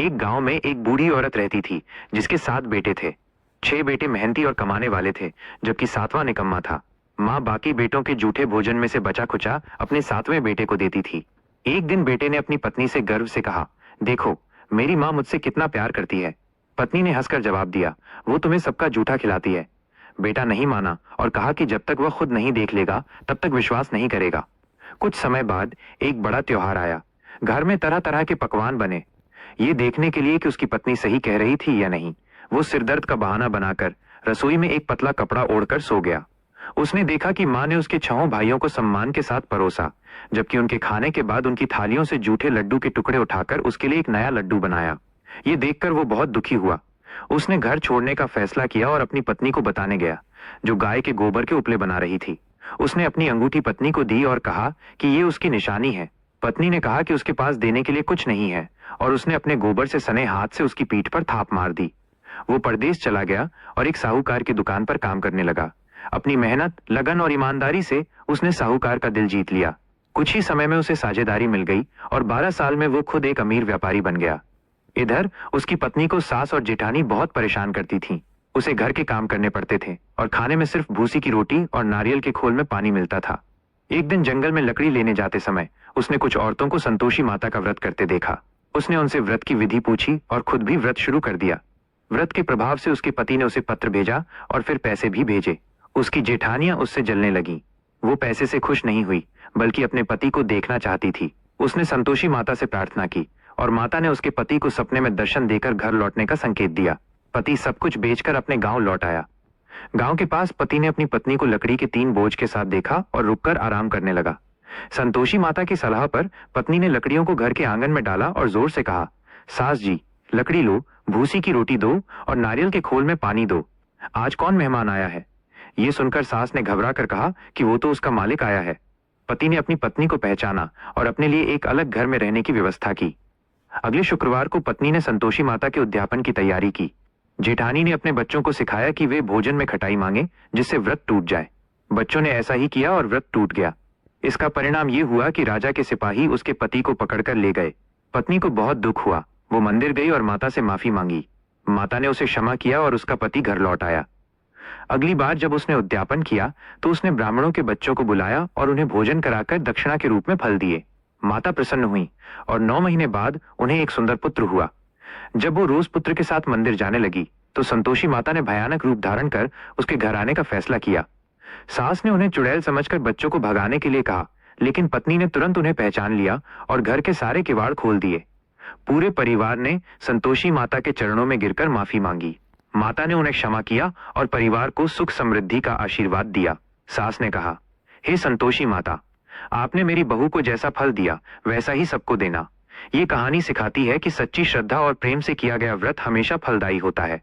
एक गांव में एक बूढ़ी औरत रहती थी जिसके 7 बेटे थे। 6 बेटे मेहनती और कमाने वाले थे, जबकि 7वां निकम्मा था। माँ बाकी बेटों के जूठे भोजन में से बचा खुचा अपने 7वें बेटे को देती थी। एक दिन बेटे ने अपनी पत्नी से गर्व से कहा, देखो मेरी माँ मुझसे कितना प्यार करती है। पत्नी ने हंसकर जवाब दिया, वो तुम्हें सबका जूठा खिलाती है। बेटा नहीं माना और कहा कि जब तक वह खुद नहीं देख लेगा तब तक विश्वास नहीं करेगा। कुछ समय बाद एक बड़ा त्योहार आया। घर में तरह तरह के पकवान बने। ये देखने के लिए कि उसकी पत्नी सही कह रही थी या नहीं, वो सिरदर्द का बहाना बनाकर रसोई में एक पतला कपड़ा ओढ़कर सो गया। उसने देखा कि माँ ने उसके 6 भाइयों को सम्मान के साथ परोसा, जबकि उनके खाने के बाद उनकी थालियों से जूठे लड्डू के टुकड़े उठाकर उसके लिए एक नया लड्डू बनाया। ये देखकर वो बहुत दुखी हुआ। उसने घर छोड़ने का फैसला किया और अपनी पत्नी को बताने गया, जो गाय के गोबर के उपले बना रही थी। उसने अपनी अंगूठी पत्नी को दी और कहा कि ये उसकी निशानी है। पत्नी ने कहा कि उसके पास देने के लिए कुछ नहीं है और उसने अपने गोबर से सने हाथ से उसकी पीठ पर थाप मार दी। वो परदेश चला गया और एक साहूकार की दुकान पर काम करने लगा। अपनी मेहनत, लगन और ईमानदारी से उसने साहूकार का दिल जीत लिया। कुछ ही समय में उसे साझेदारी मिल गई और 12 साल में वो खुद एक अमीर व्यापारी बन गया। इधर उसकी पत्नी को सास और जेठानी बहुत परेशान करती थीं। उसे घर के काम करने पड़ते थे और खाने में सिर्फ भूसी की रोटी और नारियल के खोल में पानी मिलता था। एक दिन जंगल में लकड़ी लेने जाते समय उसने कुछ औरतों को संतोषी माता का व्रत करते देखा। उसने उनसे व्रत की विधि पूछी और खुद भी व्रत शुरू कर दिया। व्रत के प्रभाव से उसके पति ने उसे पत्र भेजा और फिर पैसे भी भेजे। उसकी जेठानियां उससे जलने लगीं। वो पैसे से खुश नहीं हुई, बल्कि अपने पति को देखना चाहती थी। उसने संतोषी माता से प्रार्थना की और माता ने उसके पति को सपने में दर्शन देकर घर लौटने का संकेत दिया। पति सब कुछ बेचकर अपने गांव लौट आया। गांव के पास पति ने अपनी पत्नी को लकड़ी के 3 बोझ के साथ देखा और रुककर आराम करने लगा। संतोषी माता की सलाह पर पत्नी ने लकड़ियों को घर के आंगन में डाला और जोर से कहा, सास जी, लकड़ी लो, भूसी की रोटी दो और नारियल के खोल में पानी दो। आज कौन मेहमान आया है? ये सुनकर सास ने घबरा कर कहा कि वो तो उसका मालिक आया है। पति ने अपनी पत्नी को पहचाना और अपने लिए एक अलग घर में रहने की व्यवस्था की। अगले शुक्रवार को पत्नी ने संतोषी माता के उद्यापन की तैयारी की। जेठानी ने अपने बच्चों को सिखाया कि वे भोजन में खटाई मांगे, जिससे व्रत टूट जाए। बच्चों ने ऐसा ही किया और व्रत टूट गया। इसका परिणाम ये हुआ कि राजा के सिपाही उसके पति को पकड़कर ले गए। पत्नी को बहुत दुख हुआ। वो मंदिर गई और माता से माफी मांगी। माता ने उसे क्षमा किया और उसका पति घर लौट आया। अगली बार जब उसने उद्यापन किया तो उसने ब्राह्मणों के बच्चों को बुलाया और उन्हें भोजन कराकर दक्षिणा के रूप में फल दिए। माता प्रसन्न हुई और 9 महीने बाद उन्हें एक सुंदर पुत्र हुआ। जब वो रोज पुत्र के साथ मंदिर जाने लगी तो संतोषी माता ने भयानक रूप धारण कर उसके घर आने का फैसला किया। सास ने उन्हें चुड़ैल समझकर बच्चों को भगाने के लिए कहा, लेकिन पत्नी ने तुरंत उन्हें पहचान लिया और घर के सारे किवाड़ खोल दिए। पूरे परिवार ने संतोषी माता के चरणों में गिरकर माफी मांगी। माता ने उन्हें क्षमा किया और परिवार को सुख समृद्धि का आशीर्वाद दिया। सास ने कहा, हे संतोषी माता, आपने मेरी बहू को जैसा फल दिया वैसा ही सबको देना। ये कहानी सिखाती है कि सच्ची श्रद्धा और प्रेम से किया गया व्रत हमेशा फलदायी होता है।